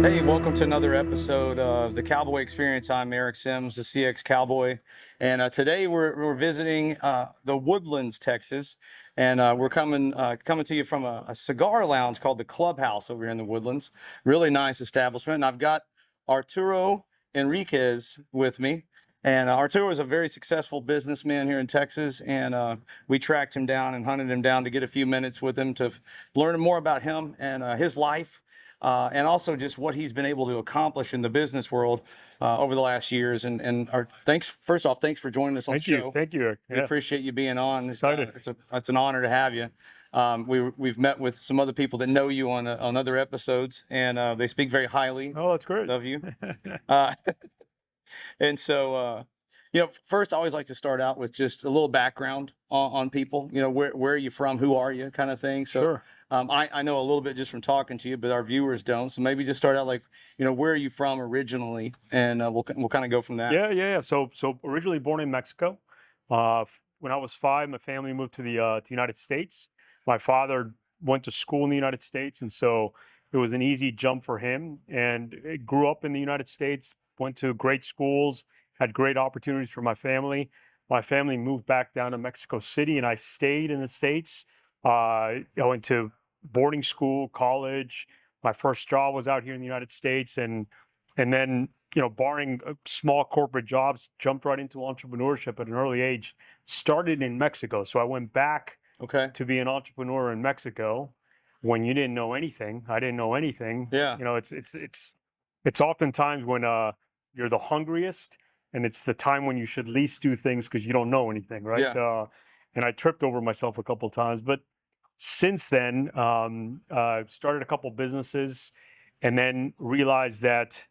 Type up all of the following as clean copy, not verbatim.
Hey, welcome to another episode of the Cowboy Experience. I'm Eric Sims, the CX Cowboy, and today we're visiting the Woodlands, Texas, and we're coming to you from a cigar lounge called the Clubhouse over here in the Woodlands. Really nice establishment, and I've got Arturo Henriquez with me. And Arturo is a very successful businessman here in Texas, and we tracked him down and hunted him down to get a few minutes with him to learn more about him and his life. And also just what he's been able to accomplish in the business world over the last years. And first off, thanks for joining us on the show. Thank you. We appreciate you being on. Excited. It's an honor to have you. We've met with some other people that know you on other episodes, and they speak very highly Oh, that's great. of you. And so, first I always like to start out with just a little background on people. Where are you from? Who are you? Kind of thing. So. Sure. I know a little bit just from talking to you, but our viewers don't. So maybe just start out where are you from originally, and we'll kind of go from that. Yeah. So originally born in Mexico. When I was 5, my family moved to the United States. My father went to school in the United States, and so it was an easy jump for him. And grew up in the United States, went to great schools, had great opportunities for my family. My family moved back down to Mexico City, and I stayed in the States. I went to boarding school, college. My first job was out here in the United States, and then barring small corporate jobs, jumped right into entrepreneurship at an early age. Started in Mexico, so I went back to be an entrepreneur in Mexico. When you didn't know anything, I didn't know anything. Yeah, it's oftentimes when you're the hungriest, and it's the time when you should least do things because you don't know anything, right? Yeah. And I tripped over myself a couple of times, but since then, I started a couple businesses and then realized that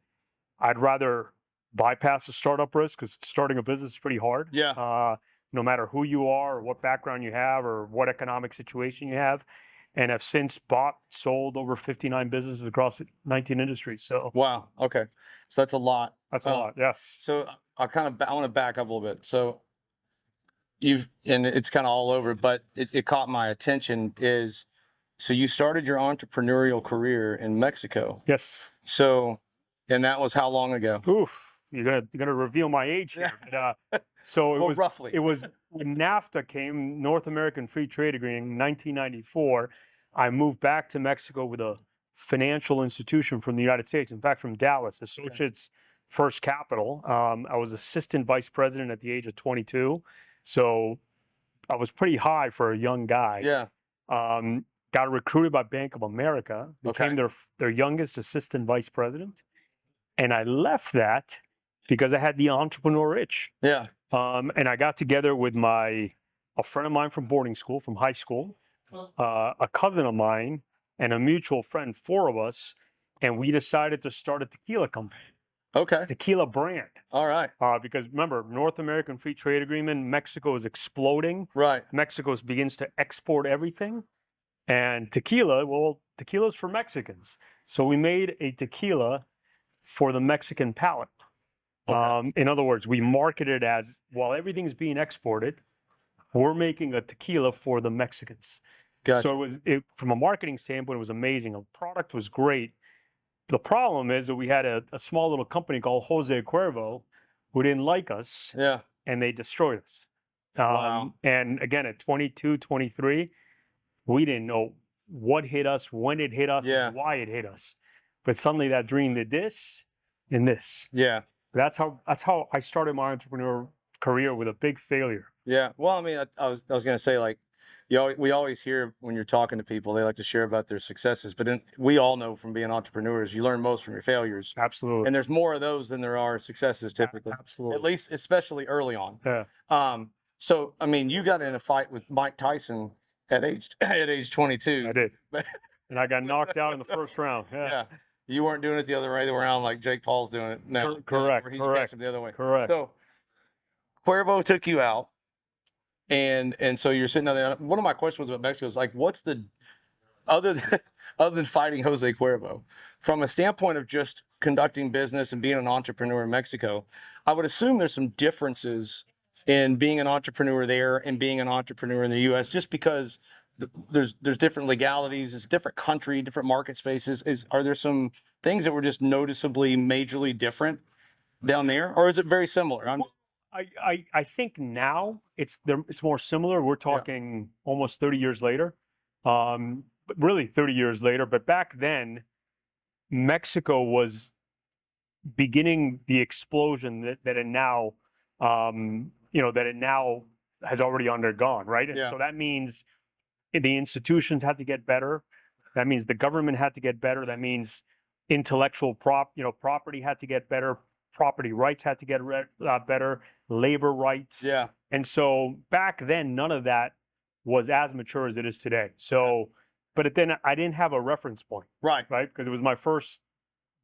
I'd rather bypass the startup risk because starting a business is pretty hard. Yeah. No matter who you are or what background you have or what economic situation you have. And have since sold over 59 businesses across 19 industries. So wow. Okay. So that's a lot. That's a lot. Yes. So I want to back up a little bit. So and it's kind of all over, but it caught my attention so you started your entrepreneurial career in Mexico. Yes. So, and that was how long ago? Oof, you're gonna reveal my age here. Yeah. So well, roughly. It was when NAFTA came, North American Free Trade Agreement, in 1994. I moved back to Mexico with a financial institution from the United States. In fact, from Dallas, Associates First Capital. I was assistant vice president at the age of 22. So I was pretty high for a young guy. Yeah. Got recruited by Bank of America, became their youngest assistant vice president. And I left that because I had the entrepreneur itch. Yeah. And I got together with a friend of mine from boarding school, from high school, a cousin of mine, and a mutual friend, 4 of us. And we decided to start a tequila company. Okay. Tequila brand. All right. Because remember, North American Free Trade Agreement, Mexico is exploding. Right. Mexico begins to export everything. And tequila's for Mexicans. So we made a tequila for the Mexican palate. Okay. In other words, we marketed as, while everything's being exported, we're making a tequila for the Mexicans. Gotcha. So from a marketing standpoint, it was amazing. The product was great. The problem is that we had a small little company called Jose Cuervo who didn't like us. Yeah. And they destroyed us. Wow. And again, at 22, 23, we didn't know what hit us, when it hit us, and why it hit us. But suddenly that dream did this and this. Yeah. That's how I started my entrepreneur career, with a big failure. Yeah. Well, I mean, I was going to say, we always hear when you're talking to people, they like to share about their successes, but we all know from being entrepreneurs, you learn most from your failures. Absolutely. And there's more of those than there are successes typically. Absolutely. At least, especially early on. Yeah. So, I mean, you got in a fight with Mike Tyson at age 22. I did. And I got knocked out in the first round. Yeah. You weren't doing it the other way around like Jake Paul's doing it now. Correct. Where he's catching the other way. Correct. So, Cuervo took you out. And so you're sitting down there. One of my questions about Mexico is what's the other than fighting Jose Cuervo, from a standpoint of just conducting business and being an entrepreneur in Mexico? I would assume there's some differences in being an entrepreneur there and being an entrepreneur in the U.S. just because there's different legalities, it's different country, different market spaces. Are there some things that were just noticeably majorly different down there, or is it very similar? I think now it's more similar. We're talking almost 30 years later, but really 30 years later. But back then, Mexico was beginning the explosion that it now, that it now has already undergone, right? And so that means the institutions had to get better. That means the government had to get better. That means intellectual property had to get better. Property rights had to get better. Labor rights. Yeah. And so back then, none of that was as mature as it is today. So, but then I didn't have a reference point. Right. Right. Because it was my first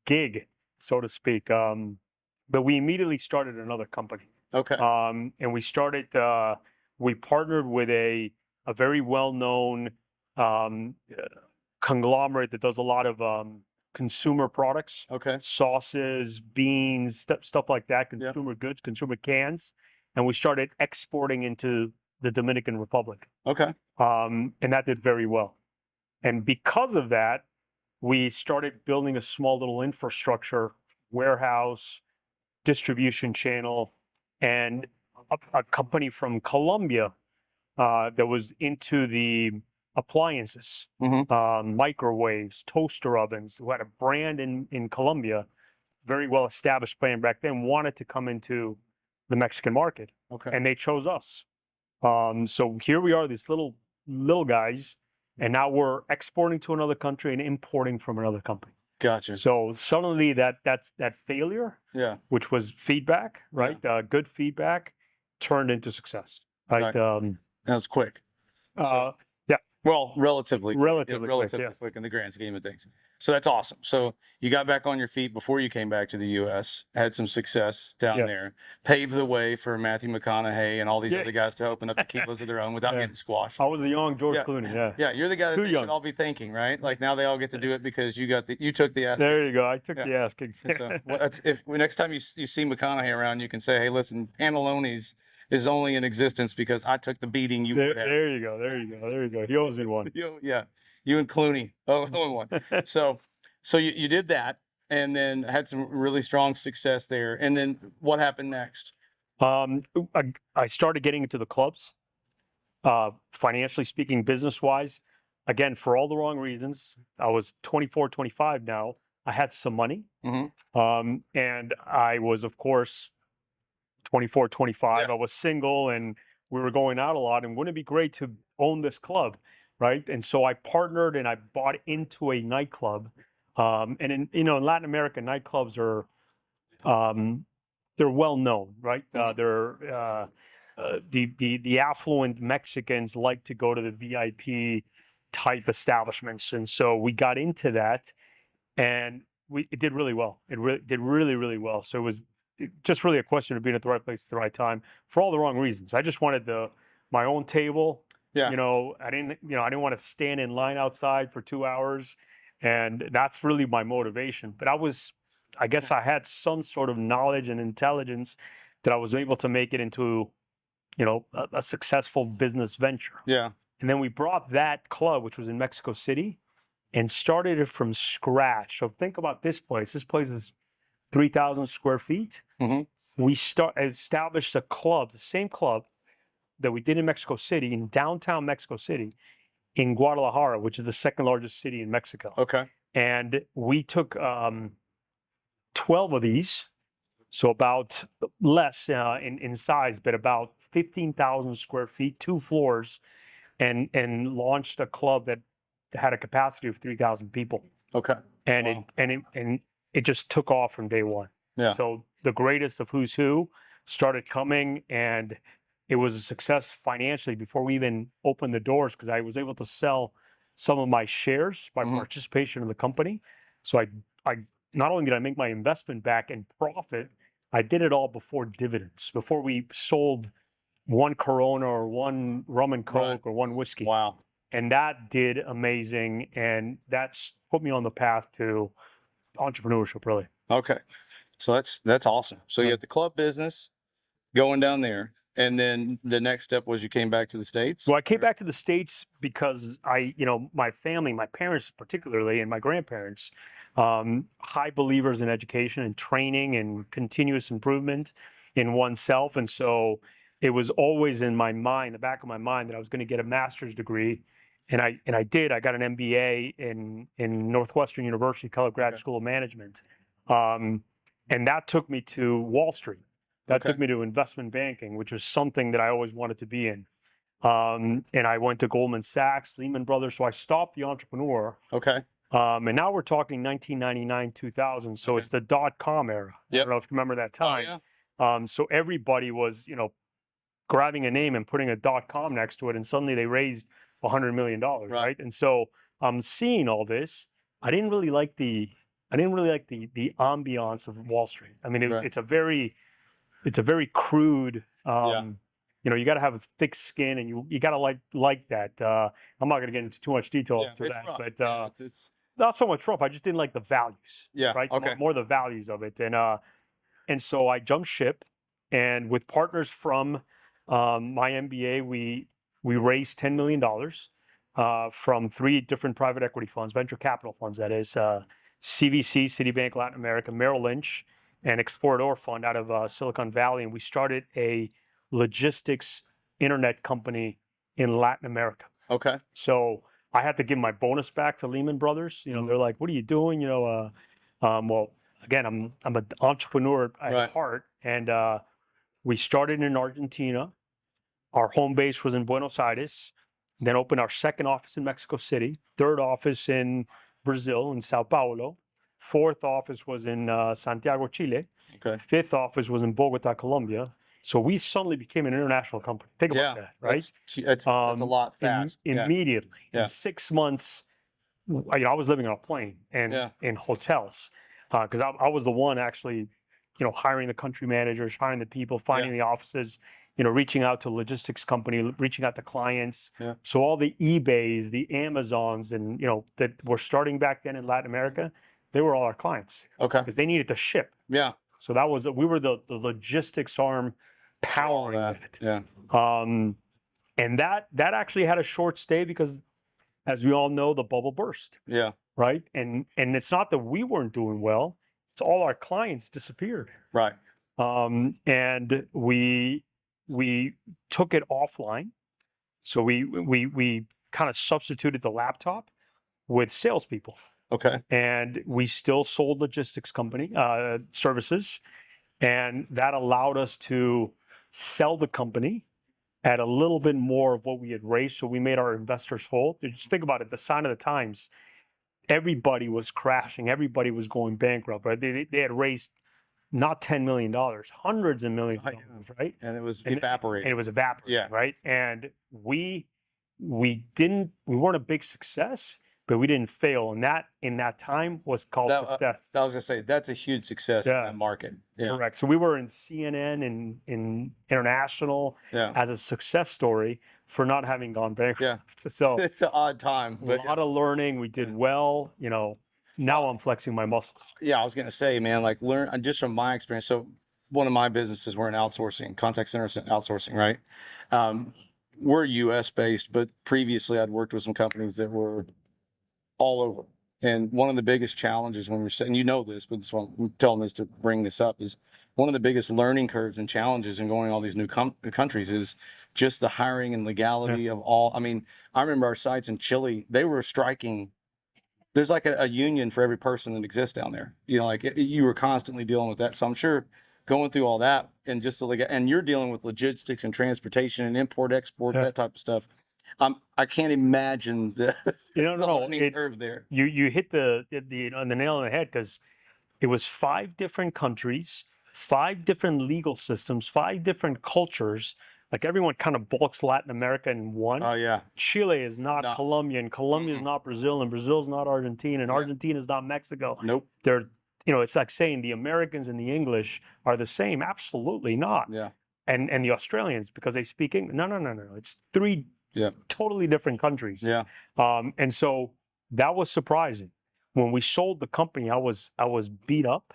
gig, so to speak. But we immediately started another company. Okay. And we partnered with a very well-known conglomerate that does a lot of consumer products. Okay. Sauces, beans, stuff like that, consumer goods, consumer cans. And we started exporting into the Dominican Republic. Okay. And that did very well. And because of that, we started building a small little infrastructure, warehouse, distribution channel, and a company from Colombia that was into the appliances, microwaves, toaster ovens, who had a brand in Colombia, very well established brand back then, wanted to come into the Mexican market. Okay. And they chose us. So here we are, these little guys, and now we're exporting to another country and importing from another company. Gotcha. So suddenly that failure, which was feedback, right? Good feedback, turned into success. Right. That was quick. Well, relatively quick in the grand scheme of things. So that's awesome. So you got back on your feet before you came back to the U.S., had some success down there, paved the way for Matthew McConaughey and all these other guys to open up the kilos of their own without getting squashed. I was the young George Clooney. Yeah, you're the guy that they should all be thanking, right? Like now they all get to do it because you took the ass. There you go. I took the ass kick. So if next time you see McConaughey around, you can say, hey, listen, Pantaloni's is only in existence because I took the beating you would have. There you go. He owes me one. You and Clooney owe one. So you did that and then had some really strong success there. And then what happened next? I started getting into the clubs, financially speaking, business-wise. Again, for all the wrong reasons. I was 24, 25 now. I had some money. And I was, of course, 24, 25. I was single and we were going out a lot, and wouldn't it be great to own this club, right? And so I partnered and I bought into a nightclub. And in Latin America, nightclubs are they're well known, right? They're the affluent Mexicans like to go to the VIP type establishments, and so we got into that, and it did really well. It did really well. So it was just really a question of being at the right place at the right time for all the wrong reasons. I just wanted my own table. I didn't want to stand in line outside for 2 hours, and that's really my motivation. But I guess I had some sort of knowledge and intelligence that I was able to make it into, a successful business venture. Yeah. And then we brought that club, which was in Mexico City, and started it from scratch. So think about this place. This place is 3,000 square feet. We established a club, the same club that we did in Mexico City, in downtown Mexico City, in Guadalajara, which is the second largest city in Mexico. Okay. And we took 12 of these, so about less in size, but about 15,000 square feet, 2 floors, and launched a club that had a capacity of 3,000 people. Okay. And it just took off from day one. Yeah. So the greatest of who's who started coming, and it was a success financially before we even opened the doors, because I was able to sell some of my shares, my participation in the company. So I not only did I make my investment back and profit, I did it all before dividends, before we sold one Corona or one rum and Coke or one whiskey. Wow. And that did amazing, and that's put me on the path to entrepreneurship, really. Okay. So that's awesome. So you have the club business going down there, And then the next step was you came back to the States? So I came back to the States because my family, my parents particularly, and my grandparents, high believers in education and training and continuous improvement in oneself. And so it was always in my mind, the back of my mind, that I was going to get a master's degree. And I did. I got an MBA in Northwestern University, Kellogg Grad School of Management. And that took me to Wall Street. That took me to investment banking, which was something that I always wanted to be in. And I went to Goldman Sachs, Lehman Brothers. So I stopped the entrepreneur. Okay. And now we're talking 1999, 2000. So it's the dot-com era. I don't know if you remember that time. Oh, yeah. So everybody was, grabbing a name and putting a .com next to it, and suddenly they raised $100 million, right? And so I'm seeing all this. I didn't really like the ambiance of Wall Street. I mean, it's a very crude. You got to have a thick skin, and you got to like that. I'm not going to get into too much detail to that, rough. But it's not so much rough. I just didn't like the values. Right. Okay. More the values of it, and so I jumped ship, and with partners from my MBA, we raised $10 million from 3 different private equity funds, venture capital funds, that is, CVC, Citibank Latin America, Merrill Lynch, and Explorador Fund out of Silicon Valley. And we started a logistics internet company in Latin America. Okay. So I had to give my bonus back to Lehman Brothers. They're like, "What are you doing?" Well, again, I'm an entrepreneur at heart, and we started in Argentina. Our home base was in Buenos Aires, then opened our second office in Mexico City, third office in Brazil, in Sao Paulo, fourth office was in Santiago, Chile, fifth office was in Bogota, Colombia. So we suddenly became an international company. Think about that, right? That's a lot fast. Immediately. In 6 months, I was living on a plane and in hotels because I was the one actually, hiring the country managers, hiring the people, finding the offices, reaching out to logistics company, reaching out to clients. So all the eBays, the Amazons, and that were starting back then in Latin America, they were all our clients. Okay. Because they needed to ship. Yeah. So we were the logistics arm powering that. Yeah. And that actually had a short stay because, as we all know, the bubble burst. Yeah. Right. And it's not that we weren't doing well; it's all our clients disappeared. Right. And we took it offline. So we kind of substituted the laptop with salespeople. Okay. And we still sold logistics company services, and that allowed us to sell the company at a little bit more of what we had raised. So we made our investors whole. Just think about it, the sign of the times. Everybody was crashing. Everybody was going bankrupt. Right? They had raised not $10 million, hundreds of millions of dollars, right? And it was evaporating. And it was evaporating, right? And we weren't a big success, but we didn't fail. And that, in that time, was called success. I was going to say, that's a huge success in that market. Yeah. Correct. So we were in CNN and in international as a success story for not having gone bankrupt. Yeah. So it's an odd time. But a lot of learning. We did well, Now I'm flexing my muscles. Yeah, I was gonna say, man, learn just from my experience. So one of my businesses, we're in outsourcing, contact center outsourcing, right? We're US based, but previously I'd worked with some companies that were all over. And one of the biggest challenges when we're saying, this, but this one, I'm telling this to bring this up, is one of the biggest learning curves and challenges in going to all these new countries is just the hiring and legality of all. I mean, I remember our sites in Chile, they were striking. There's like a union for every person that exists down there. You were constantly dealing with that. So I'm sure going through all that and just and you're dealing with logistics and transportation and import, export, that type of stuff. I can't imagine the learning curve there. You hit the nail on the head, because it was 5 different countries, 5 different legal systems, 5 different cultures. Like, everyone kind of bulks Latin America in one. Oh, yeah. Chile is not Colombia, and Colombia is not Brazil, and Brazil is not Argentina, and Argentina is not Mexico. Nope. They're, it's like saying the Americans and the English are the same. Absolutely not. Yeah. And the Australians, because they speak English. No. It's 3 totally different countries. Yeah. And so that was surprising. When we sold the company, I was beat up.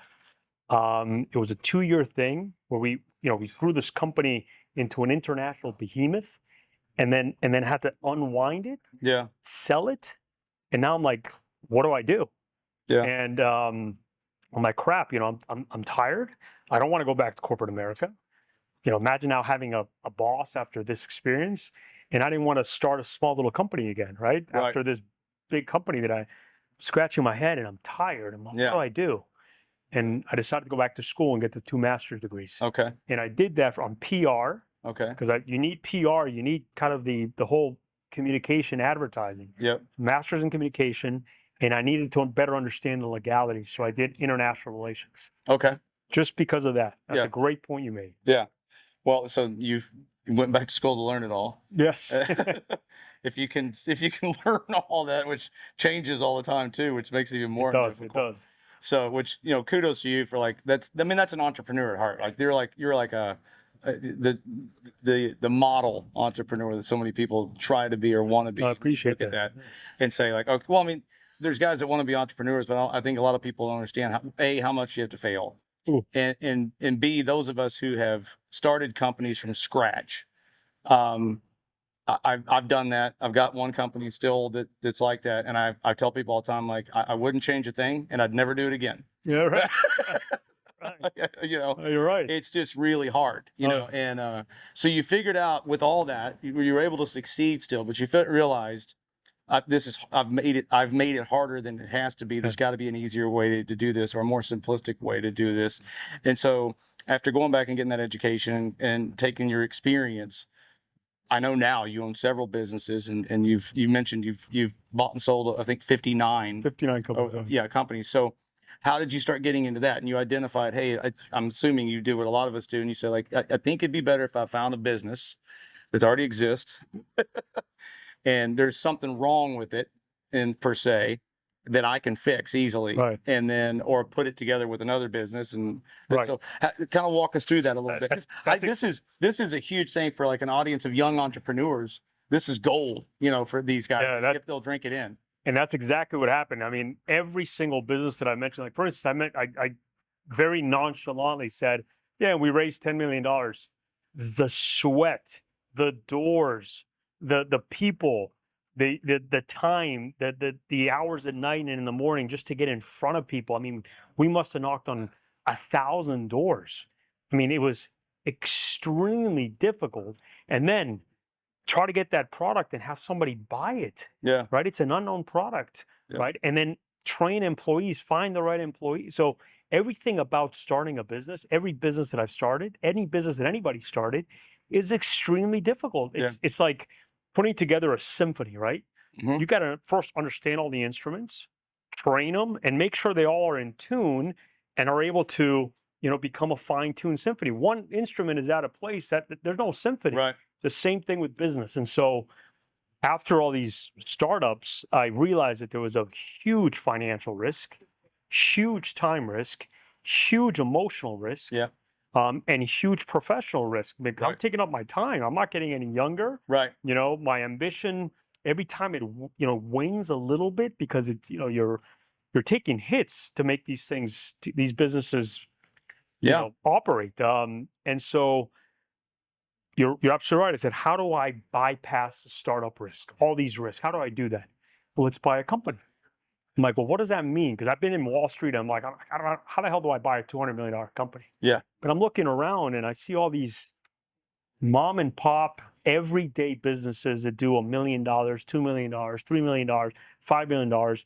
It was a 2-year thing where we grew this company into an international behemoth, and then had to unwind it, Yeah. sell it, and now I'm like, what do I do? Yeah. And I'm like, crap, I'm tired. I don't want to go back to corporate America. Imagine now having a boss after this experience, and I didn't want to start a small little company again, right? Right. After this big company that I'm scratching my head and I'm tired. I'm like, Yeah. what do I do? And I decided to go back to school and get the 2 master's degrees. Okay. And I did that on PR. Okay. Because you need PR, you need kind of the whole communication advertising. Yep. Master's in communication, and I needed to better understand the legality. So I did international relations. Okay. Just because of that. That's Yeah. a great point you made. Yeah. Well, so you went back to school to learn it all. Yes. If you can learn all that, which changes all the time too, which makes it even more difficult. It does. So, which, kudos to you for like, that's an entrepreneur at heart. Like you're like the model entrepreneur that so many people try to be or want to be. I appreciate Look at that and say like, okay, well, I mean, there's guys that want to be entrepreneurs, but I think a lot of people don't understand how much you have to fail. Ooh. And B, those of us who have started companies from scratch. I've done that. I've got one company still that's like that. And I tell people all the time, like, I wouldn't change a thing and I'd never do it again. Yeah, right. Right. You're right. It's just really hard, know. And so you figured out with all that, you were able to succeed still, but you realized I've made it harder than it has to be. There's got to be an easier way to do this, or a more simplistic way to do this. And so after going back and getting that education and taking your experience, I know now you own several businesses, and you mentioned you've bought and sold, I think 59 companies. Companies. So how did you start getting into that? And you identified, hey, I'm assuming you do what a lot of us do, and you say, like, I think it'd be better if I found a business that already exists and there's something wrong with it per se that I can fix easily, right. And then, or put it together with another business. And right. So kind of walk us through that a little bit. This is a huge thing for like an audience of young entrepreneurs. This is gold, for these guys, if they'll drink it in. And that's exactly what happened. I mean, every single business that I mentioned, like for instance, I very nonchalantly said, yeah, we raised $10 million. The sweat, the doors, the people, the time, the hours at night and in the morning just to get in front of people. I mean, we must have knocked on 1,000 doors. I mean, it was extremely difficult. And then try to get that product and have somebody buy it. Yeah. Right. It's an unknown product. Yeah. Right. And then train employees, find the right employees. So everything about starting a business, every business that I've started, any business that anybody started, is extremely difficult. It's like putting together a symphony, right? Mm-hmm. You got to first understand all the instruments, train them, and make sure they all are in tune and are able to, become a fine-tuned symphony. One instrument is out of place, that there's no symphony. Right. The same thing with business. And so after all these startups, I realized that there was a huge financial risk, huge time risk, huge emotional risk. Yeah. And huge professional risk. Because right. I'm taking up my time. I'm not getting any younger. Right. My ambition, every time it, wanes a little bit because it's, you're taking hits to make these things, these businesses, operate. And so you're absolutely right. I said, how do I bypass the startup risk, all these risks? How do I do that? Well, let's buy a company. I'm like, well, what does that mean? Because I've been in Wall Street. I'm like, I don't know, how the hell do I buy a $200 million company? Yeah. But I'm looking around and I see all these mom and pop, everyday businesses that do $1 million, $2 million, $3 million, $5 million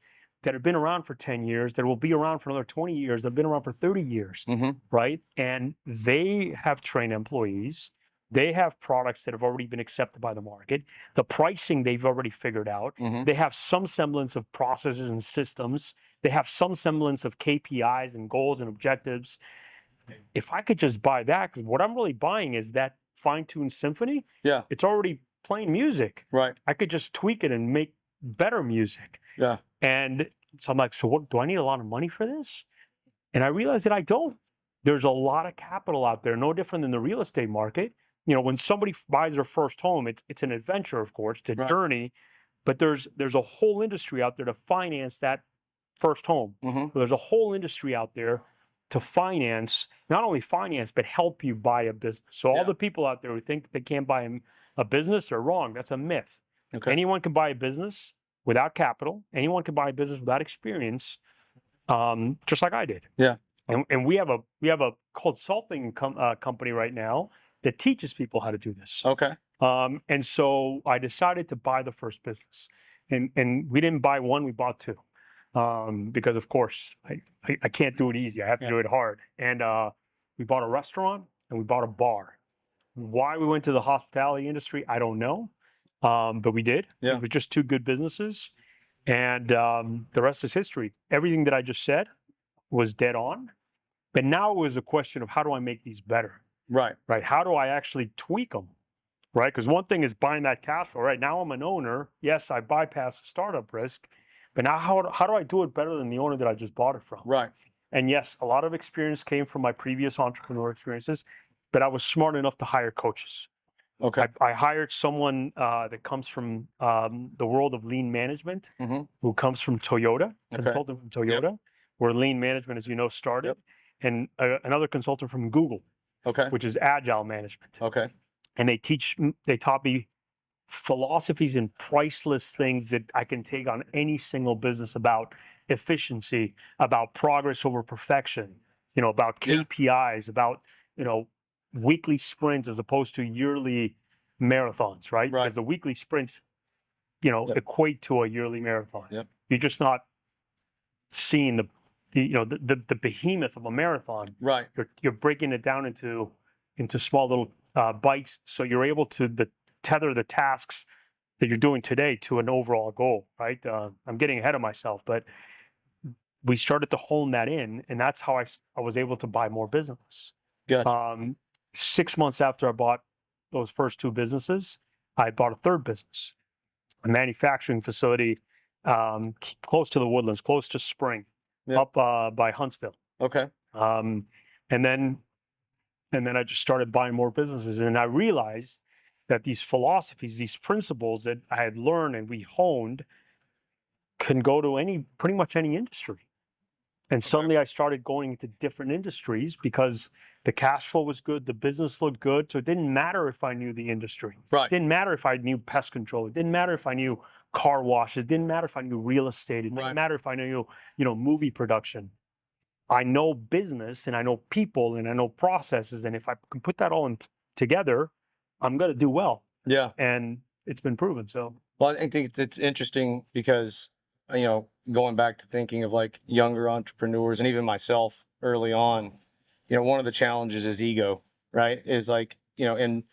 that have been around for 10 years, that will be around for another 20 years, that have been around for 30 years, mm-hmm. right? And they have trained employees. They have products that have already been accepted by the market. The pricing they've already figured out. Mm-hmm. They have some semblance of processes and systems. They have some semblance of KPIs and goals and objectives. If I could just buy that, because what I'm really buying is that fine-tuned symphony. Yeah. It's already playing music. Right. I could just tweak it and make better music. Yeah. And so I'm like, so what, do I need a lot of money for this? And I realized that I don't. There's a lot of capital out there, no different than the real estate market. When somebody buys their first home, it's an adventure, of course, it's a right. journey, but there's a whole industry out there to finance that first home. Mm-hmm. There's a whole industry out there to finance, not only finance, but help you buy a business. So all Yeah. the people out there who think they can't buy a business are wrong. That's a myth. Okay. Anyone can buy a business without capital. Anyone can buy a business without experience, just like I did. Yeah. And we have a consulting company right now that teaches people how to do this. Okay. And so I decided to buy the first business, and we didn't buy one, we bought two, because of course I can't do it easy. I have to do it hard. And we bought a restaurant and we bought a bar. Why we went to the hospitality industry, I don't know, but we did. Yeah. It was just two good businesses, and the rest is history. Everything that I just said was dead on, but now it was a question of how do I make these better, Right. right? How do I actually tweak them? Right, because one thing is buying that cash flow. Right now, I'm an owner. Yes, I bypass the startup risk, but now how do I do it better than the owner that I just bought it from? Right. And yes, a lot of experience came from my previous entrepreneur experiences, but I was smart enough to hire coaches. Okay. I hired someone that comes from the world of lean management, who comes from Toyota, consultant from Toyota, where lean management, as you know, started, and another consultant from Google, which is agile management. Okay. And they taught me philosophies and priceless things that I can take on any single business about efficiency, about progress over perfection, about KPIs, about, weekly sprints as opposed to yearly marathons, right? Because the weekly sprints, equate to a yearly marathon. Yep. You're just not seeing the behemoth of a marathon. Right. You're breaking it down into small little bites, so you're able to tether the tasks that you're doing today to an overall goal, right? I'm getting ahead of myself, but we started to hone that in, and that's how I was able to buy more business. Good. 6 months after I bought those first two businesses, I bought a third business, a manufacturing facility close to the Woodlands, close to Spring, up by Huntsville. Okay. And then I just started buying more businesses, and I realized that these philosophies, these principles that I had learned and we honed, can go to pretty much any industry. And suddenly I started going into different industries because the cash flow was good, the business looked good, so it didn't matter if I knew the industry. Right. It didn't matter if I knew pest control. It didn't matter if I knew car washes. It didn't matter if I knew real estate. It didn't matter if I knew, movie production. I know business, and I know people, and I know processes, and if I can put that all together, I'm going to do well. Yeah. And it's been proven. So, well, I think it's interesting because, going back to thinking of like younger entrepreneurs and even myself early on, one of the challenges is ego, right? Is like, and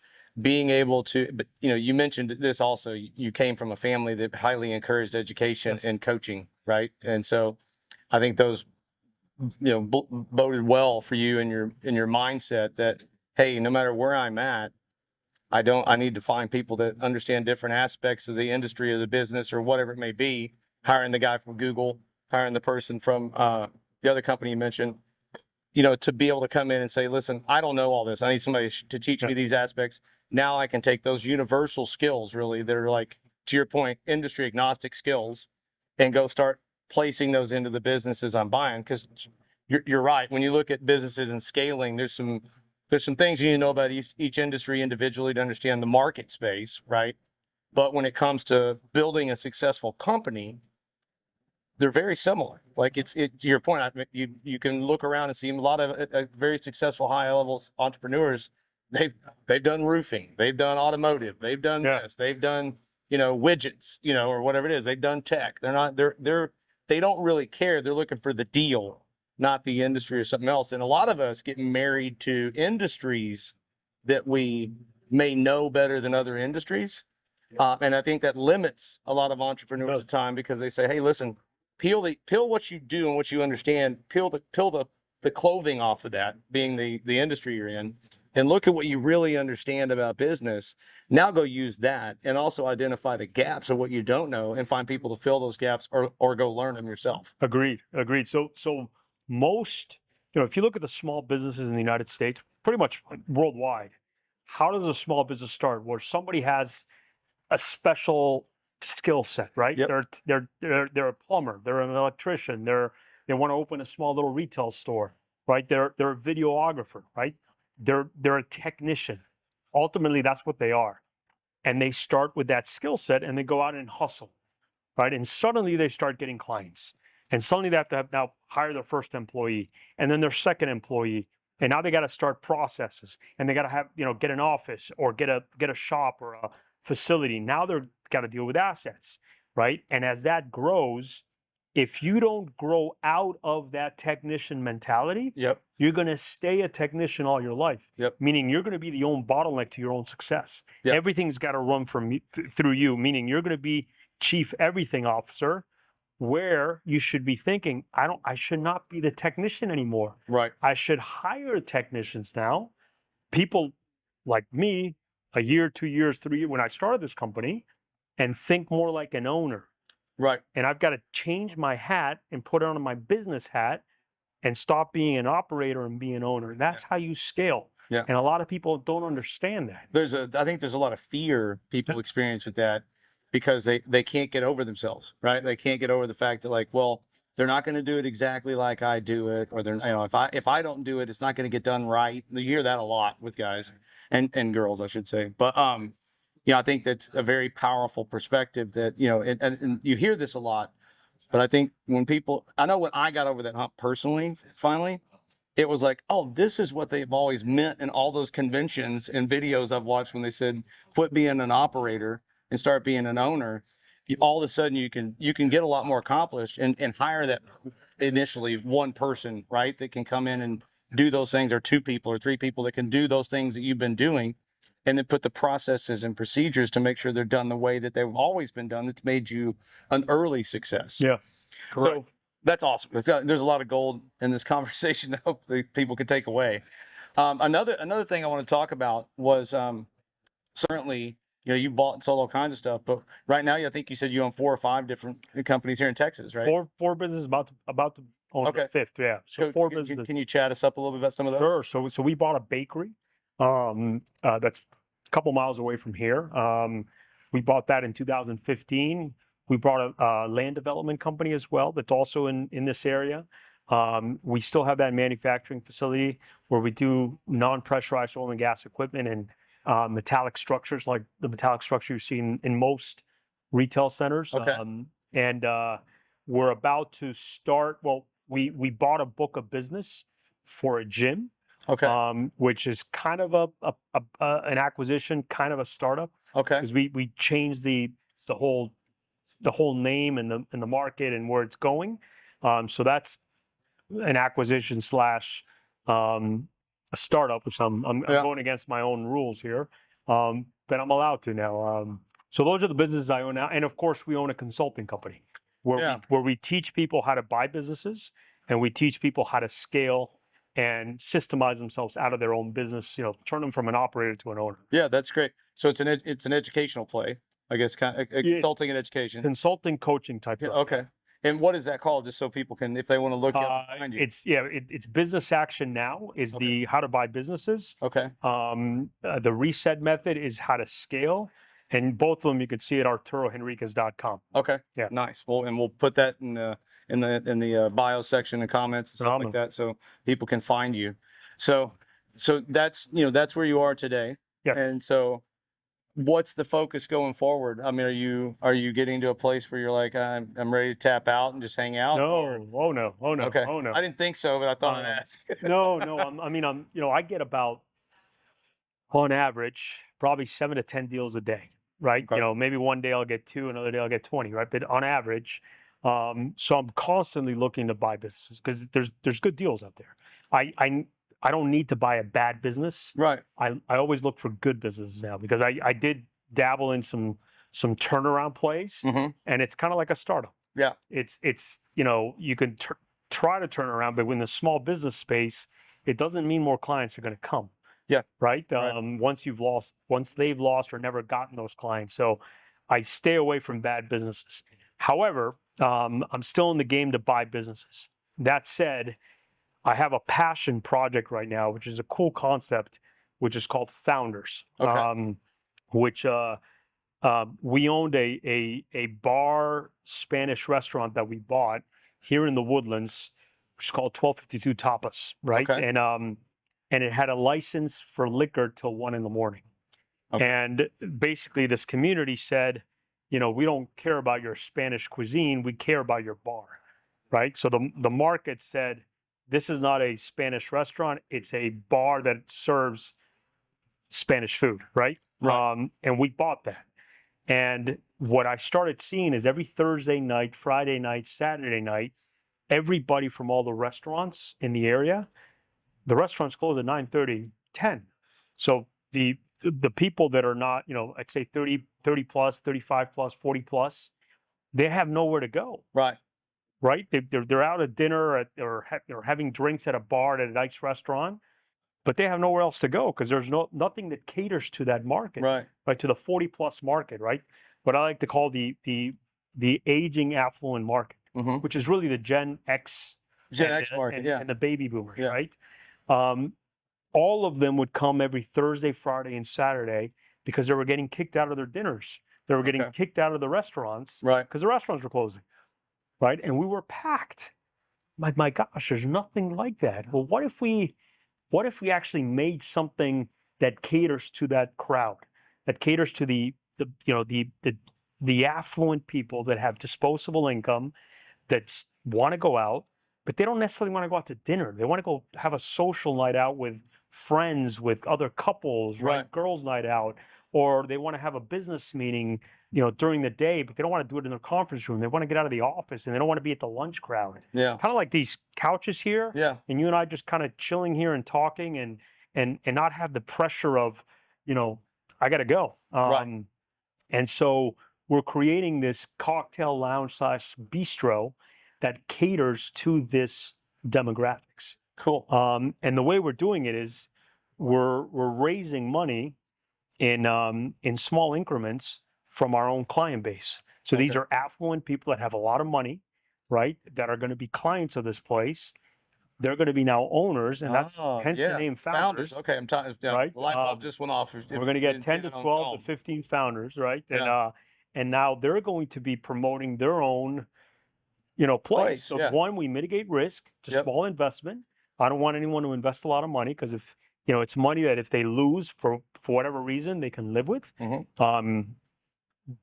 being able to, but, you mentioned this also, you came from a family that highly encouraged education and coaching, right? And so I think those, boded well for you in your mindset that, hey, no matter where I'm at, I need to find people that understand different aspects of the industry or the business or whatever it may be. Hiring the guy from Google, hiring the person from the other company you mentioned, to be able to come in and say, listen, I don't know all this. I need somebody to teach me these aspects. Now I can take those universal skills, really, that are like, to your point, industry agnostic skills, and go start placing those into the businesses I'm buying. Because you're right. When you look at businesses and scaling, there's some things you need to know about each industry individually to understand the market space, right? But when it comes to building a successful company, they're very similar. Like to your point, you can look around and see a lot of very successful high level entrepreneurs. They've done roofing, they've done automotive, they've done this, they've done widgets, or whatever it is. They've done tech. They don't really care. They're looking for the deal, not the industry or something else. And a lot of us get married to industries that we may know better than other industries. And I think that limits a lot of entrepreneurs at time because they say, hey, listen, peel what you do and what you understand, peel the clothing off of that, being the industry you're in, and look at what you really understand about business. Now go use that and also identify the gaps of what you don't know and find people to fill those gaps or go learn them yourself. Agreed. So most, if you look at the small businesses in the United States, pretty much worldwide, how does a small business start? Where somebody has a special skill set, right? Yep. They're a plumber, they're an electrician, they want to open a small little retail store. right? They're a videographer, right? They're a technician. Ultimately, that's what they are. And they start with that skill set and they go out and hustle, right? And suddenly they start getting clients. And suddenly they have to now hire their first employee and then their second employee. And now they got to start processes and they got to have, get an office or get a shop or a facility. Now they're got to deal with assets, right? And as that grows, if you don't grow out of that technician mentality, Yep. you're going to stay a technician all your life. Yep. Meaning you're going to be the own bottleneck to your own success. Yep. Everything's got to run through you, meaning you're going to be chief everything officer, where you should be thinking, I should not be the technician anymore. Right. I should hire technicians now. People like me, a year, 2 years, 3 years, when I started this company, and think more like an owner. Right. And I've got to change my hat and put on my business hat and stop being an operator and be an owner. That's how you scale. Yeah. And a lot of people don't understand that. I think there's a lot of fear people experience with that because they can't get over themselves, right? They can't get over the fact that, like, well, they're not going to do it exactly like I do it, or they're, if I don't do it, it's not going to get done right. You hear that a lot with guys and girls, I should say. But I think that's a very powerful perspective that, and you hear this a lot, but I think I know when I got over that hump personally, finally, it was like, oh, this is what they've always meant in all those conventions and videos I've watched when they said, quit being an operator and start being an owner. All of a sudden you can get a lot more accomplished and hire that initially one person, right, that can come in and do those things, or two people or three people that can do those things that you've been doing, and then put the processes and procedures to make sure they're done the way that they've always been done. That's made you an early success. Yeah, correct. So that's awesome. There's a lot of gold in this conversation that hopefully people can take away. Another thing I want to talk about was certainly, you bought and sold all kinds of stuff, but right now I think you said you own 4 or 5 different companies here in Texas, right? Four businesses about to own the 5th. Yeah, so 4 businesses. Can you chat us up a little bit about some of those? Sure. So we bought a bakery that's a couple miles away from here. We bought that in 2015. We brought a land development company as well that's also in this area. We still have that manufacturing facility where we do non-pressurized oil and gas equipment and metallic structures, like the metallic structure you see in most retail centers. Okay. And we're about to start. Well, we bought a book of business for a gym. Okay. Which is kind of an acquisition, kind of a startup. Okay. Because we changed the whole name and the market and where it's going. So that's an acquisition slash a startup, which I'm going against my own rules here, but I'm allowed to now. So those are the businesses I own now, and of course we own a consulting company where we teach people how to buy businesses, and we teach people how to scale and systemize themselves out of their own business. Turn them from an operator to an owner. Yeah, that's great. So it's an educational play, I guess, kind of consulting and education. Consulting, coaching type. Yeah, okay. And what is that called? Just so people can, if they want to look up behind you. It's Business Action Now is the how to buy businesses. Okay. The Reset Method is how to scale. And both of them you can see at ArturoHenriquez.com. Okay. Yeah. Nice. Well, and we'll put that in the bio section and comments and stuff like that, so people can find you. So that's that's where you are today. Yeah. And so, what's the focus going forward? I mean, are you getting to a place where you're like, I'm ready to tap out and just hang out? No. Oh no. Okay. Oh no. I didn't think so, but I thought I'd ask. No. I get about, on average, probably 7 to 10 deals a day. Right. Okay. Maybe one day I'll get 2, another day I'll get 20. Right. But on average, so I'm constantly looking to buy businesses because there's good deals out there. I don't need to buy a bad business. Right. I always look for good businesses now because I did dabble in some turnaround plays, and it's kind of like a startup. Yeah. It's you can try to turn around, but in the small business space, it doesn't mean more clients are going to come. Yeah. Right. Once they've lost or never gotten those clients. So I stay away from bad businesses. However, I'm still in the game to buy businesses. That said, I have a passion project right now, which is a cool concept, which is called Founders. Okay. Which we owned a bar Spanish restaurant that we bought here in the Woodlands which is called 1252 Tapas, right? Okay. And it had a license for liquor till 1 a.m. Okay. And basically, this community said, we don't care about your Spanish cuisine, we care about your bar, right? So the market said, this is not a Spanish restaurant, it's a bar that serves Spanish food, right? Right. And we bought that. And what I started seeing is every Thursday night, Friday night, Saturday night, everybody from all the restaurants in the area, the restaurants close at 9:30, 10. So the people that are not, I'd say 30 plus, 35 plus, 40 plus, they have nowhere to go. Right. Right? They're out at dinner or having drinks at a bar at a nice restaurant, but they have nowhere else to go because there's nothing that caters to that market, Right. to the 40 plus market, right? What I like to call the aging affluent market, Mm-hmm. which is really the Gen X market. Yeah. and the baby boomers, Yeah. right? All of them would come every Thursday, Friday, and Saturday because they were getting kicked out of their dinners. They were getting Okay. kicked out of the restaurants Right. because the restaurants were closing, right? And we were packed. My gosh, there's nothing like that. Well, what if we actually made something that caters to that crowd, that caters to the affluent people that have disposable income, that want to go out, but they don't necessarily want to go out to dinner. They want to go have a social night out with friends, with other couples, right? Right. Girls' night out, or they want to have a business meeting, during the day, but they don't want to do it in their conference room. They want to get out of the office and they don't want to be at the lunch crowd. Yeah. Kind of like these couches here. Yeah. And you and I just kind of chilling here and talking and not have the pressure of, I got to go. Right. And so we're creating this cocktail lounge / bistro that caters to this demographics. Cool. And the way we're doing it is we're raising money in small increments from our own client base. So these Okay. are affluent people that have a lot of money, right? That are going to be clients of this place. They're going to be now owners, and that's hence yeah. the name Founders. Okay. I'm talking. Yeah, Right. The light bulb just went off. We're going to get 10 to 12 to 15 founders, right? Yeah. And now they're going to be promoting their own, place. So yeah. one, we mitigate risk. It's a Yep. small investment. I don't want anyone to invest a lot of money because if it's money that if they lose for whatever reason they can live with. Mm-hmm.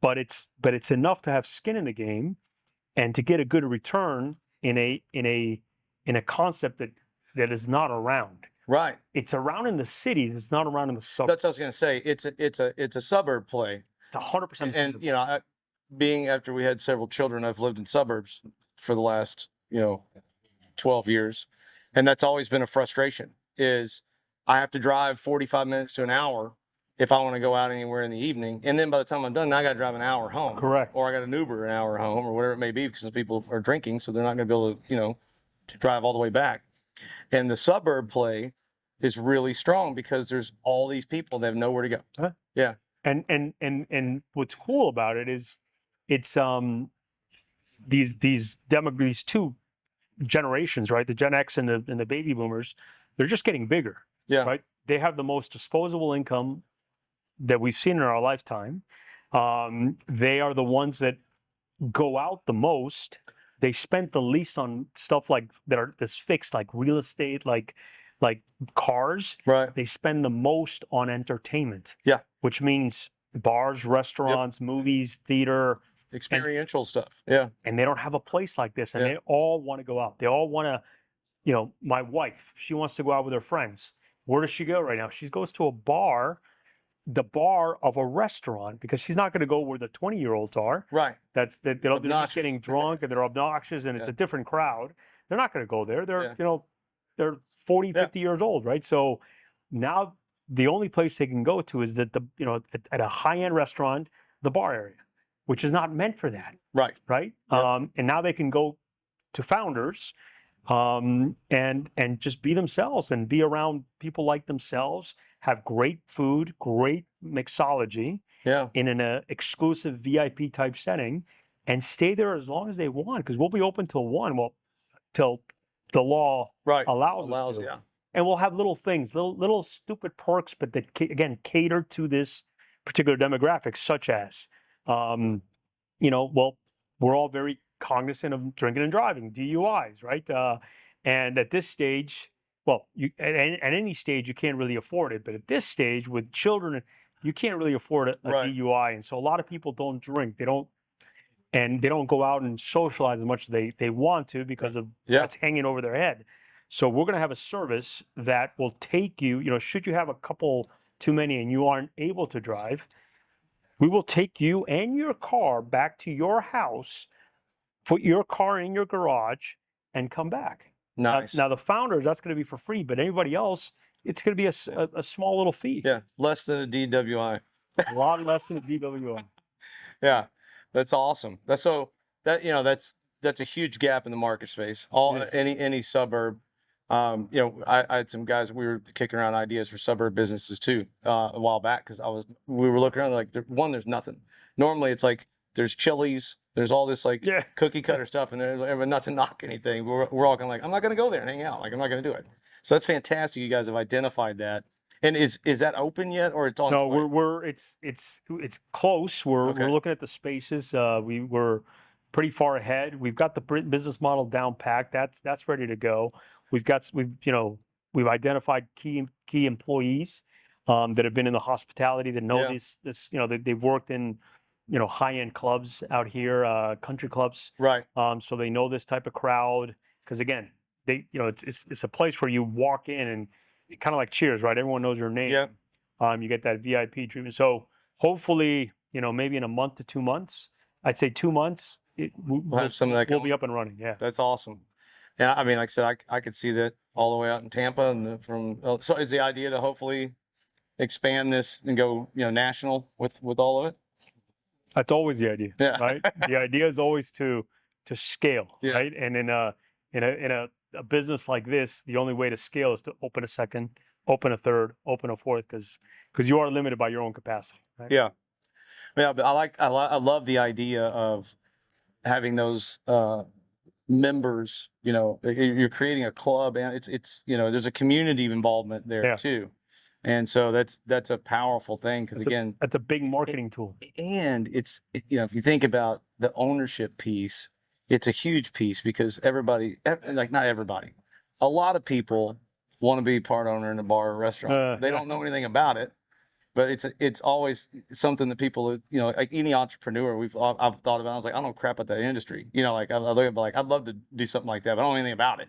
But it's enough to have skin in the game and to get a good return in a concept that is not around. Right. It's around in the cities. It's not around in the suburbs. That's what I was going to say. It's a suburb play. It's 100%. And being after we had several children, I've lived in suburbs for the last 12 years, and that's always been a frustration. Is I have to drive 45 minutes to an hour if I want to go out anywhere in the evening, and then by the time I'm done, I got to drive an hour home. Correct. Or I got an Uber an hour home, or whatever it may be, because people are drinking, so they're not going to be able to to drive all the way back. And the suburb play is really strong because there's all these people that have nowhere to go. Huh? Yeah. And what's cool about it is it's these two generations, right? The Gen X and the baby boomers, they're just getting bigger. Yeah. Right? They have the most disposable income that we've seen in our lifetime. They are the ones that go out the most. They spent the least on stuff that's fixed, like real estate, like cars. Right. They spend the most on entertainment. Yeah. Which means bars, restaurants, movies, theater, experiential stuff. Yeah. and they don't have a place like this, and Yeah. they all want to go out. They all want to, my wife, she wants to go out with her friends. Where does she go right now? She goes to a bar, the bar of a restaurant, because she's not going to go where the 20-year-olds are. Right. They're just obnoxious. getting drunk and they're obnoxious and it's a different crowd. They're not going to go there. They're, they're 40, 50 years old, right? So now the only place they can go to is that at a high-end restaurant, the bar area, which is not meant for that. Right. Right. Yeah. And now they can go to Founders, and just be themselves and be around people like themselves, have great food, great mixology Yeah. in an exclusive VIP type setting, and stay there as long as they want, because we'll be open till 1, till the law Right. allows us to. Yeah. And we'll have little things, little stupid perks, but that again cater to this particular demographic, such as, we're all very cognizant of drinking and driving, DUIs, right? And at this stage, well, at any stage you can't really afford it, but at this stage with children, you can't really afford a Right. DUI. And so a lot of people don't drink. They don't go out and socialize as much as they want to because of Yeah. what's hanging over their head. So we're going to have a service that will take you, should you have a couple too many and you aren't able to drive, we will take you and your car back to your house, put your car in your garage, and come back. Nice. Now the founders, that's going to be for free, but anybody else, it's going to be a small little fee. Yeah, less than a DWI. A lot less than a DWI. Yeah, that's awesome. That's a huge gap in the market space. Any suburb. I had some guys, we were kicking around ideas for suburb businesses too a while back because we were looking around like there's nothing. Normally it's like there's Chili's, there's all this like cookie cutter stuff, and there's not to knock anything. We're all kind of like, I'm not going to go there and hang out. Like I'm not going to do it. So that's fantastic. You guys have identified that. And is that open yet, or it's on? No, it's close. We're looking at the spaces. We're pretty far ahead. We've got the business model down packed. That's ready to go. We've identified key employees that have been in the hospitality that know this. They've worked in high end clubs out here, country clubs. Right. So they know this type of crowd because again, it's a place where you walk in and kind of like Cheers, right? Everyone knows your name. Yeah. You get that VIP treatment. So hopefully, maybe in a month to 2 months, I'd say 2 months, we'll have some of that. We'll be up and running. Yeah. That's awesome. Yeah, I mean, like I said, I could see that all the way out in Tampa, and so is the idea to hopefully expand this and go, national with all of it? That's always the idea, right? The idea is always to scale, right? And in a business like this, the only way to scale is to open a second, open a third, open a fourth, because you are limited by your own capacity. Right? Yeah, but I love the idea of having those members. You're creating a club, and it's there's a community involvement there too, and so that's a powerful thing because again, that's a big marketing tool. And it's if you think about the ownership piece, it's a huge piece because everybody, like not everybody, a lot of people want to be part owner in a bar or restaurant. They don't know anything about it, but it's always something that people, like any entrepreneur I've thought about. I was like, I don't know crap about that industry. Like I look at like I'd love to do something like that, but I don't know anything about it.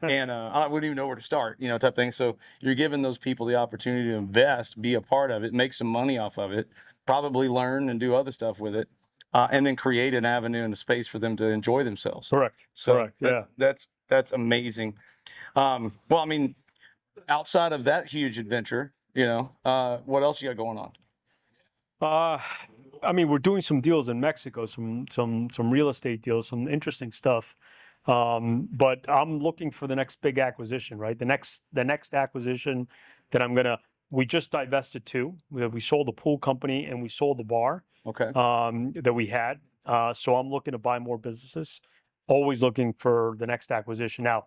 And I wouldn't even know where to start, type thing. So you're giving those people the opportunity to invest, be a part of it, make some money off of it, probably learn and do other stuff with it. And then create an avenue and a space for them to enjoy themselves. Correct. So that's amazing. Well, I mean, outside of that huge adventure, what else you got going on? I mean, we're doing some deals in Mexico, some real estate deals, some interesting stuff. But I'm looking for the next big acquisition, right? The next acquisition that we just divested two. We sold the pool company and we sold the bar. Okay. That we had. So I'm looking to buy more businesses, always looking for the next acquisition. Now,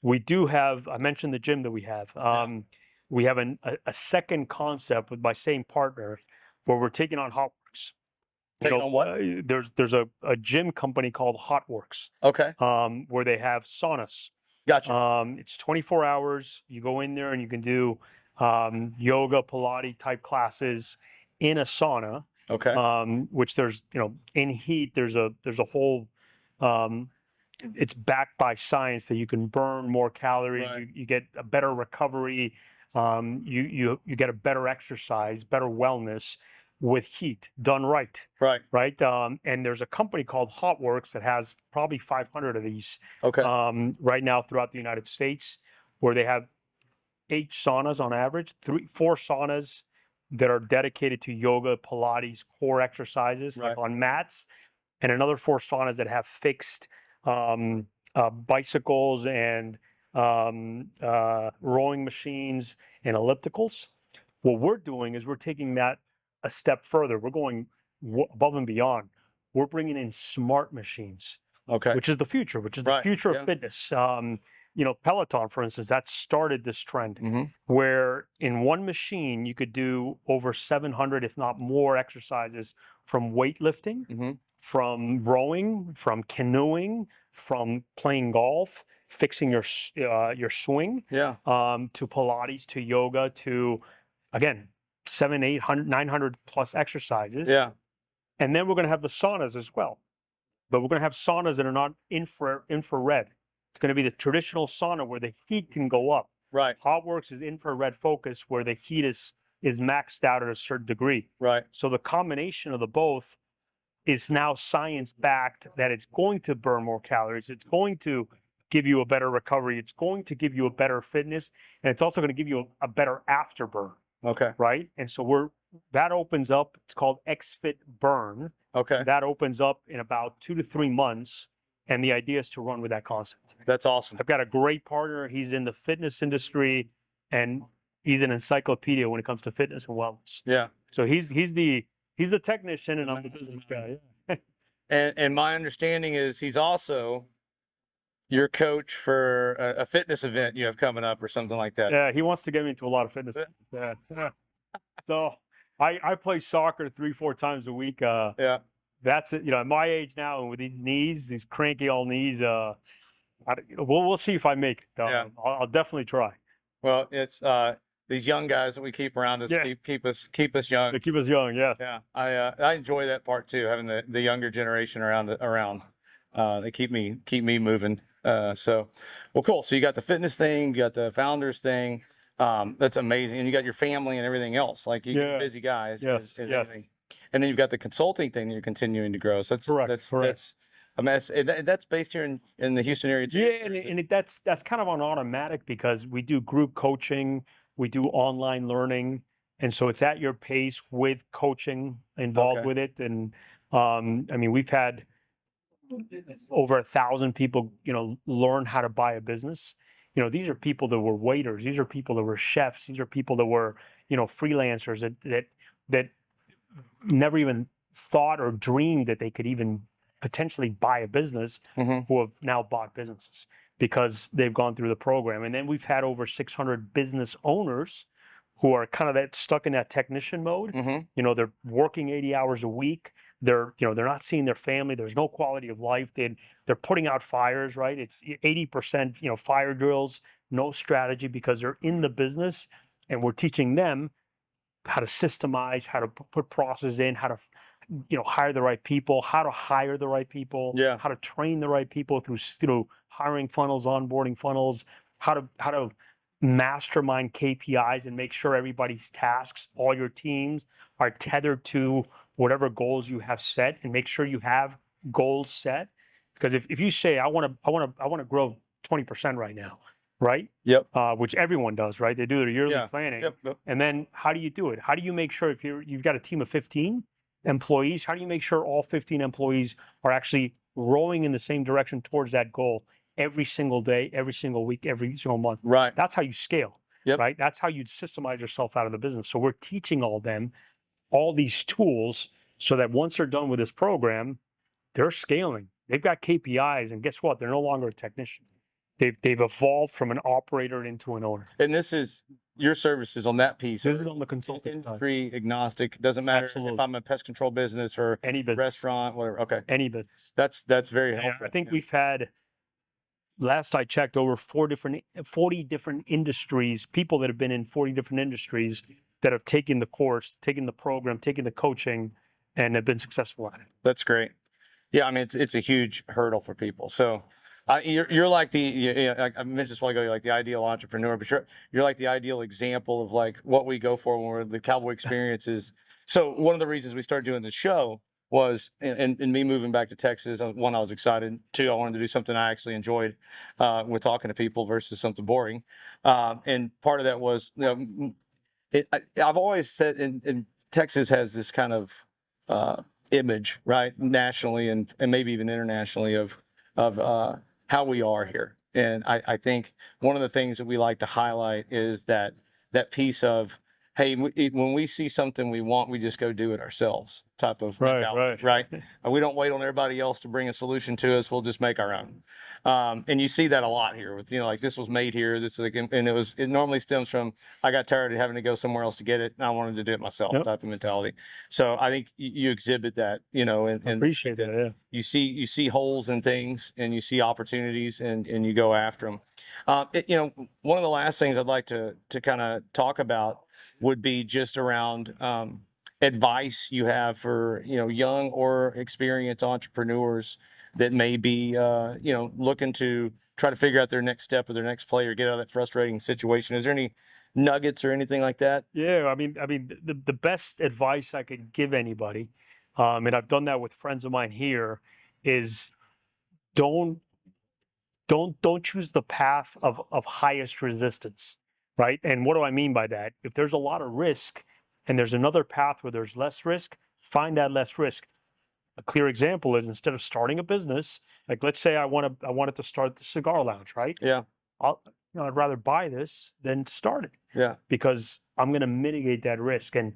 we do have, I mentioned the gym that we have. We have a second concept with my same partner where we're taking on HotWorks. Taking on what? There's a gym company called HotWorks. Okay. Where they have saunas. Gotcha. It's 24 hours. You go in there and you can do yoga, Pilates type classes in a sauna. Okay. Which there's, in heat, there's a whole, it's backed by science that you can burn more calories. Right. You get a better recovery. You get a better exercise, better wellness with heat done right. Right. Right. And there's a company called HotWorks that has probably 500 of these. Okay. Right now throughout the United States, where they have 8 saunas on average, 4 saunas that are dedicated to yoga, Pilates, core exercises, like on mats, and another 4 saunas that have fixed bicycles and rowing machines and ellipticals. What we're doing is we're taking that a step further. We're going above and beyond. We're bringing in smart machines, which is the future, of fitness. Peloton, for instance, that started this trend where in one machine you could do over 700, if not more, exercises from weightlifting, from rowing, from canoeing, from playing golf, fixing your swing, Yeah. to Pilates, to yoga, to, again, 700, 800, 900 plus exercises. Yeah. And then we're going to have the saunas as well. But we're going to have saunas that are not infrared. It's going to be the traditional sauna where the heat can go up. Right. HotWorks is infrared focus, where the heat is maxed out at a certain degree. Right. So the combination of the both is now science backed, that it's going to burn more calories. It's going to give you a better recovery. It's going to give you a better fitness, and it's also going to give you a better afterburn. Okay. Right. And so that opens up. It's called XFit Burn. Okay. That opens up in about 2 to 3 months. And the idea is to run with that concept. That's awesome. I've got a great partner. He's in the fitness industry, and he's an encyclopedia when it comes to fitness and wellness. Yeah. So he's the technician, and I'm the business guy. And my understanding is he's also your coach for a fitness event you have coming up or something like that. Yeah, he wants to get me into a lot of fitness. Yeah. So I play soccer 3-4 times a week. Yeah. That's it. At my age now, and with these knees, these cranky old knees, we'll see if I make it. Yeah. I'll definitely try. Well, it's these young guys that we keep around us, keep us young. They keep us young, yeah. Yeah, I enjoy that part too, having the younger generation around. They keep me moving. So, well, cool. So you got the fitness thing, you got the founders thing. That's amazing, and you got your family and everything else. Like you're busy guys. Yes. Everything. And then you've got the consulting thing that you're continuing to grow. So that's correct. That's I mean, that's based here in the Houston area too. Yeah, and that's kind of on automatic, because we do group coaching, we do online learning, and so it's at your pace with coaching involved with it. And I mean, we've had over 1,000 people, learn how to buy a business. These are people that were waiters. These are people that were chefs. These are people that were, freelancers that never even thought or dreamed that they could even potentially buy a business, who have now bought businesses because they've gone through the program. And then we've had over 600 business owners who are kind of stuck in that technician mode. They're working 80 hours a week. They're not seeing their family. There's no quality of life. They're putting out fires, right? It's 80%, fire drills, no strategy, because they're in the business, and we're teaching them how to systemize, how to put process in, how to, hire the right people, how to hire the right people, how to train the right people through hiring funnels, onboarding funnels, how to mastermind KPIs and make sure everybody's tasks, all your teams, are tethered to whatever goals you have set, and make sure you have goals set. Because if you say, I want to grow 20% right now, right? Yep. Which everyone does, right? They do their yearly planning. Yep. And then how do you do it? How do you make sure, if you've got a team of 15 employees, how do you make sure all 15 employees are actually rowing in the same direction towards that goal every single day, every single week, every single month? Right. That's how you scale. Yep. Right? That's how you systemize yourself out of the business. So we're teaching all these tools, so that once they're done with this program, they're scaling. They've got KPIs, and guess what? They're no longer a technician. They've evolved from an operator into an owner. And this is your services on that piece. This is on the consulting industry agnostic. Doesn't matter if I'm a pest control business or any business, restaurant, whatever. Okay. Any business. That's very helpful. I think we've had, last I checked, over 40 different industries, people that have been in 40 different industries that have taken the course, taken the program, taken the coaching, and have been successful at it. That's great. Yeah, I mean, it's a huge hurdle for people. So you're like like I mentioned this a while ago, you're like the ideal entrepreneur, but you're like the ideal example of like what we go for when we're the Cowboy experiences. So one of the reasons we started doing the show was, and me moving back to Texas, one, I was excited. Two, I wanted to do something I actually enjoyed with talking to people versus something boring. And part of that was, I've always said, in Texas has this kind of image, right, nationally and maybe even internationally of how we are here. And I think one of the things that we like to highlight is that piece of hey, when we see something we want, we just go do it ourselves type of Right, mentality, right. right? We don't wait on everybody else to bring a solution to us. We'll just make our own. And you see that a lot here with, like this was made here. This is like, and it normally stems from, I got tired of having to go somewhere else to get it, and I wanted to do it myself Yep. type of mentality. So I think you exhibit that, and Appreciate that. Yeah. you see holes in things and you see opportunities and you go after them. One of the last things I'd like to kind of talk about would be just around advice you have for young or experienced entrepreneurs that may be looking to try to figure out their next step or their next play or get out of that frustrating situation. Is there any nuggets or anything like that? Yeah, I mean, the best advice I could give anybody, and I've done that with friends of mine here, is don't choose the path of highest resistance, right? And what do I mean by that? If there's a lot of risk and there's another path where there's less risk, find that less risk. A clear example is, instead of starting a business, like let's say I wanted to start the cigar lounge, right? Yeah. I'd rather buy this than start it. Yeah. Because I'm going to mitigate that risk. And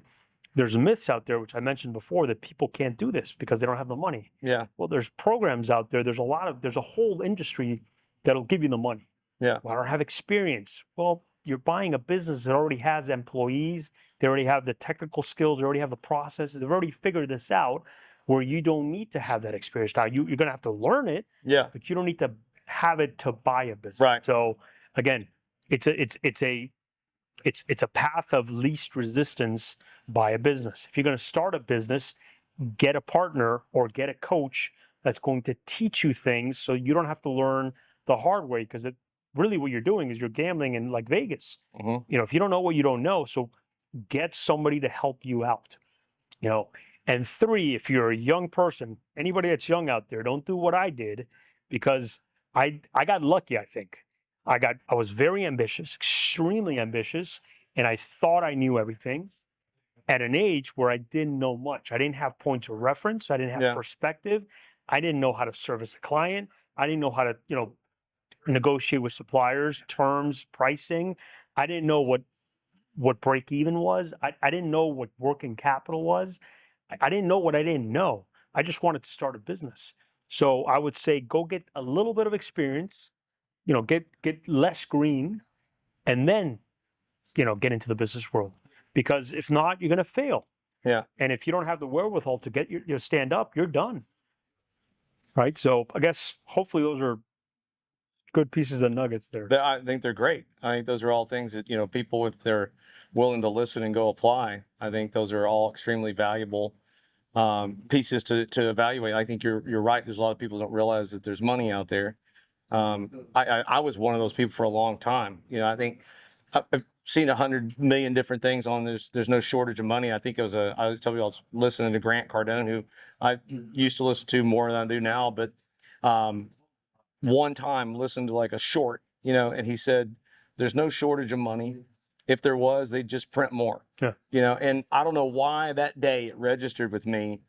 there's myths out there, which I mentioned before, that people can't do this because they don't have the money. Yeah. Well, there's programs out there. There's a whole industry that'll give you the money. Yeah. Well, I don't have experience. Well, you're buying a business that already has employees. They already have the technical skills. They already have the processes. They've already figured this out, where you don't need to have that experience. Now, you're going to have to learn it. Yeah. But you don't need to have it to buy a business. Right. So again, it's a path of least resistance. Buy a business. If you're going to start a business, get a partner or get a coach that's going to teach you things so you don't have to learn the hard way, because really what you're doing is you're gambling in like Vegas. Mm-hmm. If you don't know what you don't know, so get somebody to help you out. And 3, if you're a young person, anybody that's young out there, don't do what I did, because I got lucky, I think. I was very ambitious, extremely ambitious, and I thought I knew everything at an age where I didn't know much. I didn't have points of reference. I didn't have perspective. I didn't know how to service a client. I didn't know how to, negotiate with suppliers, terms, pricing. I didn't know what break even was. I didn't know what working capital was. I didn't know what I didn't know. I just wanted to start a business. So I would say go get a little bit of experience, get less green, and then, get into the business world. Because if not, you're going to fail. Yeah. And if you don't have the wherewithal to get your stand up, you're done. Right. So I guess hopefully those are good pieces of nuggets there. I think they're great. I think those are all things that, people, if they're willing to listen and go apply, I think those are all extremely valuable pieces to evaluate. I think you're right. There's a lot of people don't realize that there's money out there. I was one of those people for a long time. I think I've seen 100 million different things on there's no shortage of money. I think I tell you, I was listening to Grant Cardone, who I used to listen to more than I do now, but one time listened to like a short, and he said, there's no shortage of money. If there was, they'd just print more. Yeah. And I don't know why that day it registered with me,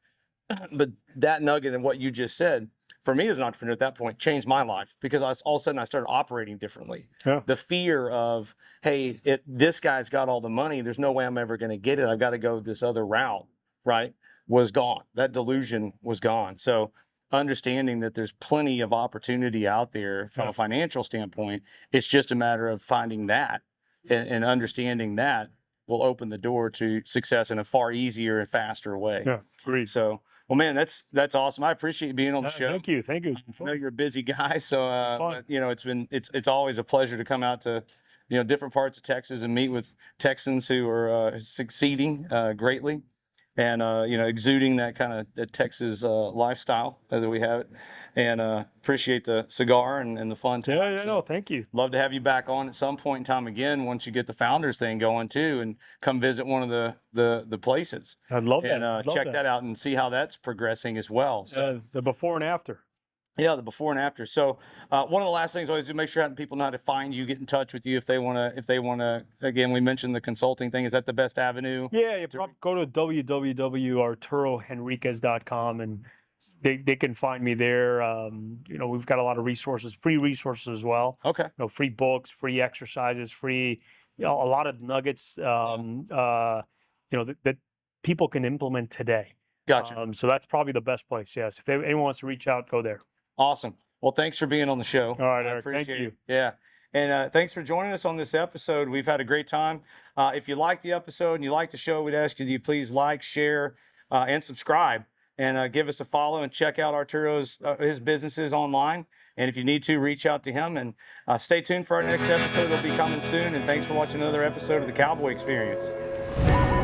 but that nugget and what you just said, for me as an entrepreneur at that point, changed my life, because all of a sudden I started operating differently. Yeah. The fear of, hey, this guy's got all the money, there's no way I'm ever going to get it, I've got to go this other route, right, was gone. That delusion was gone. So understanding that there's plenty of opportunity out there from a financial standpoint, it's just a matter of finding that and understanding that will open the door to success in a far easier and faster way. Yeah, agreed. So, well, man, that's awesome. I appreciate you being on the show. Thank you. I know you're a busy guy, so it's always a pleasure to come out to different parts of Texas and meet with Texans who are succeeding greatly, and exuding that kind of the Texas lifestyle that we have it. And appreciate the cigar and the fun time. Yeah, no, thank you. Love to have you back on at some point in time again, once you get the founders thing going too, and come visit one of the places. I'd love that. And check that out and see how that's progressing as well. So the before and after. Yeah, the before and after. So one of the last things I always do, make sure people know how to find you, get in touch with you if they want to. Again, we mentioned the consulting thing. Is that the best avenue? Yeah, you probably go to www.arturohenriquez.com and they can find me there. We've got a lot of resources, free resources as well. Okay. Free books, free exercises, free a lot of nuggets, that people can implement today. Gotcha. So that's probably the best place. Yes. If anyone wants to reach out, go there. Awesome. Well, thanks for being on the show. All right, I Eric. Thank appreciate you. it. Yeah. And thanks for joining us on this episode. We've had a great time. If you like the episode and you like the show, we'd ask you to please like, share, and subscribe, and give us a follow and check out Arturo's his businesses online. And if you need to, reach out to him. And stay tuned for our next episode. It'll be coming soon. And thanks for watching another episode of the Cowboy Experience.